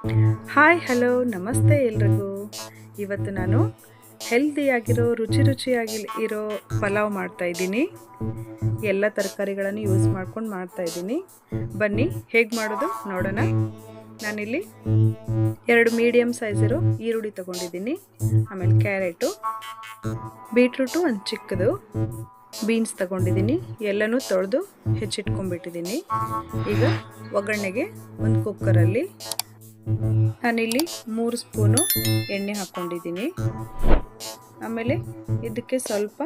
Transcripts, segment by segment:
Hi hello ನಮಸ್ತೆ ಎಲ್ರಿಗೂ. ಇವತ್ತು ನಾನು ಹೆಲ್ದಿಯಾಗಿರೋ ರುಚಿಯಾಗಿ ಇರೋ ಪಲಾವ್ ಮಾಡ್ತಾಯಿದ್ದೀನಿ. ಎಲ್ಲ ತರಕಾರಿಗಳನ್ನು ಯೂಸ್ ಮಾಡ್ಕೊಂಡು ಮಾಡ್ತಾಯಿದ್ದೀನಿ. ಬನ್ನಿ ಹೇಗೆ ಮಾಡೋದು ನೋಡೋಣ. ನಾನಿಲ್ಲಿ 2 ಮೀಡಿಯಮ್ ಸೈಜಿರೋ ಈರುಳ್ಳಿ ತೊಗೊಂಡಿದ್ದೀನಿ. ಆಮೇಲೆ ಕ್ಯಾರೆಟು, ಬೀಟ್ರೂಟು ಒಂದು ಚಿಕ್ಕದು, ಬೀನ್ಸ್ ತೊಗೊಂಡಿದ್ದೀನಿ. ಎಲ್ಲನೂ ತೊಳೆದು ಹೆಚ್ಚಿಟ್ಕೊಂಡ್ಬಿಟ್ಟಿದ್ದೀನಿ. ಈಗ ಒಗ್ಗರಣೆಗೆ ಒಂದು ಕುಕ್ಕರಲ್ಲಿ ನಾನಿಲ್ಲಿ 3 ಸ್ಪೂನು ಎಣ್ಣೆ ಹಾಕ್ಕೊಂಡಿದ್ದೀನಿ. ಆಮೇಲೆ ಇದಕ್ಕೆ ಸ್ವಲ್ಪ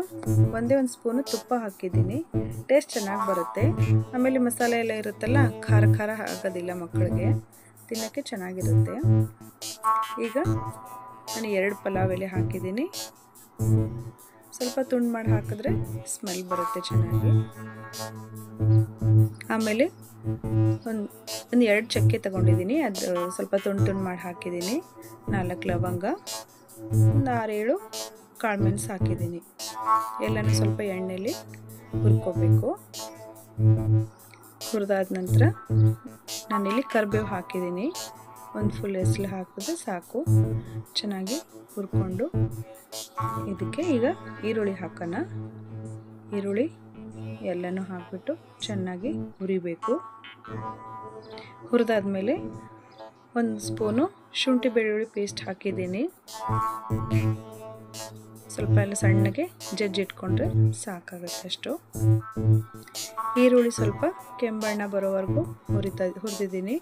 ಒಂದೇ ಒಂದು ಸ್ಪೂನು ತುಪ್ಪ ಹಾಕಿದ್ದೀನಿ. ಟೇಸ್ಟ್ ಚೆನ್ನಾಗಿ ಬರುತ್ತೆ. ಆಮೇಲೆ ಮಸಾಲೆ ಎಲ್ಲ ಇರುತ್ತಲ್ಲ, ಖಾರ ಆಗೋದಿಲ್ಲ, ಮಕ್ಕಳಿಗೆ ತಿನ್ನೋಕ್ಕೆ ಚೆನ್ನಾಗಿರುತ್ತೆ. ಈಗ ನಾನು 2 ಪಲಾವ್ ಎಲೆ ಹಾಕಿದ್ದೀನಿ. ಸ್ವಲ್ಪ ತುಂಡು ಮಾಡಿ ಹಾಕಿದ್ರೆ ಸ್ಮೆಲ್ ಬರುತ್ತೆ ಚೆನ್ನಾಗಿ. ಆಮೇಲೆ ಒಂದು 2 ಚಕ್ಕೆ ತೊಗೊಂಡಿದ್ದೀನಿ. ಅದು ಸ್ವಲ್ಪ ತುಂಡು ಮಾಡಿ ಹಾಕಿದ್ದೀನಿ. 4 ಲವಂಗ, ಒಂದು 6-7 ಕಾಳುಮೆಣಸು ಹಾಕಿದ್ದೀನಿ. ಎಲ್ಲನೂ ಸ್ವಲ್ಪ ಎಣ್ಣೆಯಲ್ಲಿ ಹುರ್ಕೋಬೇಕು. ಹುರಿದಾದ ನಂತರ ನಾನಿಲ್ಲಿ ಕರಿಬೇವು ಹಾಕಿದ್ದೀನಿ. ಒಂದು ಫುಲ್ ಎಸಳು ಹಾಕಿದ್ರೆ ಸಾಕು. ಚೆನ್ನಾಗಿ ಹುರ್ಕೊಂಡು ಇದಕ್ಕೆ ಈಗ ಈರುಳ್ಳಿ ಹಾಕೋಣ. ಈರುಳ್ಳಿ ಎಲ್ಲನೂ ಹಾಕಿಬಿಟ್ಟು ಚೆನ್ನಾಗಿ ಹುರಿಬೇಕು. ಹುರಿದಾದ್ಮೇಲೆ 1 ಸ್ಪೂನು ಶುಂಠಿ ಬೆಳ್ಳುಳ್ಳಿ ಪೇಸ್ಟ್ ಹಾಕಿದ್ದೀನಿ. ಸ್ವಲ್ಪ ಎಲ್ಲ ಸಣ್ಣಗೆ ಜಜ್ಜಿಟ್ಕೊಂಡ್ರೆ ಸಾಕಾಗುತ್ತೆ ಅಷ್ಟು. ಈರುಳ್ಳಿ ಸ್ವಲ್ಪ ಕೆಂಬಣ್ಣ ಬರೋವರೆಗೂ ಹುರಿದಿದ್ದೀನಿ.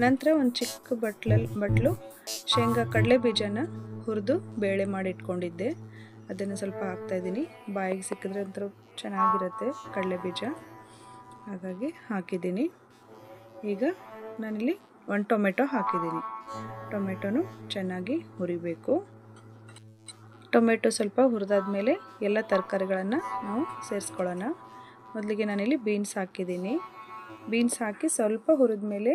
ನಂತರ ಒಂದು ಚಿಕ್ಕ ಬಟ್ಲು ಶೇಂಗಾ ಕಡಲೆ ಬೀಜನ ಹುರಿದು ಬೇಳೆ ಮಾಡಿ ಇಟ್ಕೊಂಡಿದ್ದೆ. ಅದನ್ನು ಸ್ವಲ್ಪ ಹಾಕ್ತಾಯಿದ್ದೀನಿ. ಬಾಯಿಗೆ ಸಿಕ್ಕಿದ್ರೆ ಒಂಥರ ಚೆನ್ನಾಗಿರುತ್ತೆ ಕಡಲೆ ಬೀಜ, ಹಾಗಾಗಿ ಹಾಕಿದ್ದೀನಿ. ಈಗ ನಾನಿಲ್ಲಿ 1 ಟೊಮೆಟೊ ಹಾಕಿದ್ದೀನಿ. ಟೊಮೆಟೊನು ಚೆನ್ನಾಗಿ ಹುರಿಬೇಕು. ಟೊಮೆಟೊ ಸ್ವಲ್ಪ ಹುರಿದಾದ್ಮೇಲೆ ಎಲ್ಲ ತರಕಾರಿಗಳನ್ನು ನಾವು ಸೇರಿಸ್ಕೊಳ್ಳೋಣ. ಮೊದಲಿಗೆ ನಾನಿಲ್ಲಿ ಬೀನ್ಸ್ ಹಾಕಿದ್ದೀನಿ. ಬೀನ್ಸ್ ಹಾಕಿ ಸ್ವಲ್ಪ ಹುರಿದ ಮೇಲೆ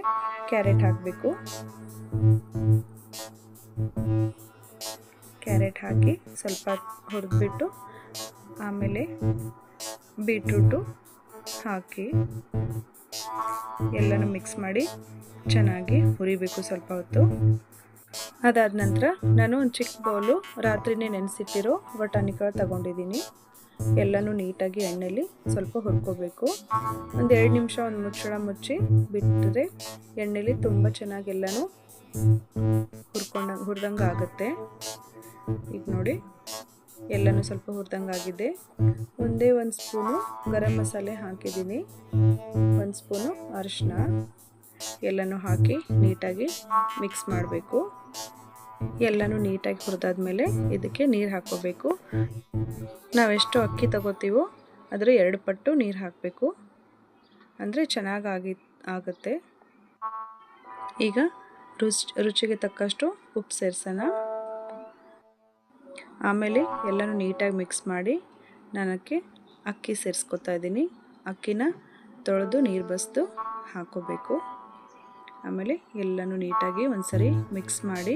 ಕ್ಯಾರೆಟ್ ಹಾಕಬೇಕು. ಕ್ಯಾರೆಟ್ ಹಾಕಿ ಸ್ವಲ್ಪ ಹುರಿದ್ಬಿಟ್ಟು ಆಮೇಲೆ ಬೀಟ್ರೂಟು ಹಾಕಿ ಎಲ್ಲನೂ ಮಿಕ್ಸ್ ಮಾಡಿ ಚೆನ್ನಾಗಿ ಹುರಿಬೇಕು ಸ್ವಲ್ಪ ಹೊತ್ತು. ಅದಾದ ನಂತರ ನಾನು ಒಂದು ಚಿಕ್ಕ ಬೌಲು ರಾತ್ರಿನೇ ನೆನೆಸಿಟ್ಟಿರೋ ಬಟಾಣಿಕಾಳು ತಗೊಂಡಿದ್ದೀನಿ. ಎಲ್ಲನೂ ನೀಟಾಗಿ ಎಣ್ಣೆಯಲ್ಲಿ ಸ್ವಲ್ಪ ಹುರ್ಕೋಬೇಕು. ಒಂದು 2 ನಿಮಿಷ ಒಂದು ಮುಚ್ಚಳ ಮುಚ್ಚಿ ಬಿಟ್ಟರೆ ಎಣ್ಣೆಲಿ ತುಂಬ ಚೆನ್ನಾಗಿ ಎಲ್ಲನೂ ಹುರಿದಂಗೆ ಆಗುತ್ತೆ. ಈಗ ನೋಡಿ ಎಲ್ಲನೂ ಸ್ವಲ್ಪ ಹುರಿದಂಗೆ ಆಗಿದೆ. ಒಂದೇ 1 ಸ್ಪೂನು ಗರಂ ಮಸಾಲೆ ಹಾಕಿದ್ದೀನಿ. 1 ಸ್ಪೂನು ಅರಿಶಿನ, ಎಲ್ಲನೂ ಹಾಕಿ ನೀಟಾಗಿ ಮಿಕ್ಸ್ ಮಾಡಬೇಕು. ಎಲ್ಲನೂ ನೀಟಾಗಿ ಹುರಿದಾದ್ಮೇಲೆ ಇದಕ್ಕೆ ನೀರು ಹಾಕ್ಕೋಬೇಕು. ನಾವೆಷ್ಟು ಅಕ್ಕಿ ತಗೋತೀವೋ ಅದರ 2 ಪಟ್ಟು ನೀರು ಹಾಕಬೇಕು, ಅಂದರೆ ಚೆನ್ನಾಗಿ ಆಗುತ್ತೆ. ಈಗ ರುಚಿಗೆ ತಕ್ಕಷ್ಟು ಉಪ್ಪು ಸೇರಿಸೋಣ. ಆಮೇಲೆ ಎಲ್ಲನೂ ನೀಟಾಗಿ ಮಿಕ್ಸ್ ಮಾಡಿ ನಾನಕ್ಕೆ ಅಕ್ಕಿ ಸೇರಿಸ್ಕೊತಾ ಇದ್ದೀನಿ. ಅಕ್ಕಿನ ತೊಳೆದು ನೀರು ಬಸಿದು ಹಾಕ್ಕೋಬೇಕು. ಆಮೇಲೆ ಎಲ್ಲನೂ ನೀಟಾಗಿ ಒಂದ್ಸರಿ ಮಿಕ್ಸ್ ಮಾಡಿ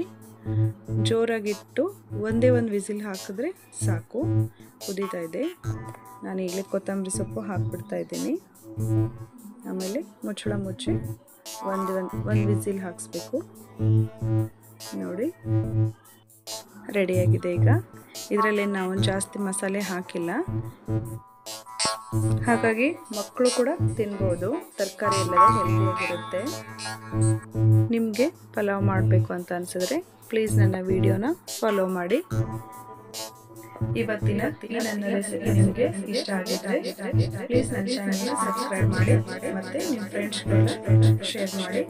ಜೋರಾಗಿಟ್ಟು ಒಂದೇ ಒಂದು ವಿಸಿಲ್ ಹಾಕಿದ್ರೆ ಸಾಕು. ಕುದೀತಾ ಇದೆ. ನಾನು ಈಗಲೇ ಕೊತ್ತಂಬರಿ ಸೊಪ್ಪು ಹಾಕ್ಬಿಡ್ತಾ ಇದ್ದೀನಿ. ಆಮೇಲೆ ಮುಚ್ಚಳ ಮುಚ್ಚಿ ಒಂದು ವಿಸಿಲ್ ಹಾಕಿಸ್ಬೇಕು. ನೋಡಿ ರೆಡಿಯಾಗಿದೆ. ಈಗ ಇದರಲ್ಲಿ ನಾವು ಜಾಸ್ತಿ ಮಸಾಲೆ ಹಾಕಿಲ್ಲ, ಹಾಗಾಗಿ ಮಕ್ಕಳು ಕೂಡ ತಿನ್ಬೋದು. ತರಕಾರಿ ಎಲ್ಲ ಹೆಲ್ದಿಯಾಗಿರುತ್ತೆ. ನಿಮಗೆ ಪಲಾವ್ ಮಾಡಬೇಕು ಅಂತ ಅನಿಸಿದ್ರೆ ಪ್ಲೀಸ್ ನನ್ನ ವಿಡಿಯೋನ ಫಾಲೋ ಮಾಡಿ. ಇವತ್ತಿನ ನನ್ನ ರೆಸಿಪಿ ನಿಮಗೆ ಇಷ್ಟ ಆಗಿದ್ರೆ ಪ್ಲೀಸ್ ನನ್ನ ಚಾನಲ್ನ ಸಬ್ಸ್ಕ್ರೈಬ್ ಮಾಡಿ ಮತ್ತು ನಿಮ್ಮ ಫ್ರೆಂಡ್ಸ್ಗೆಲ್ಲ ಶೇರ್ ಮಾಡಿ.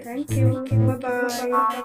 Thank you. ಬಾಯ್.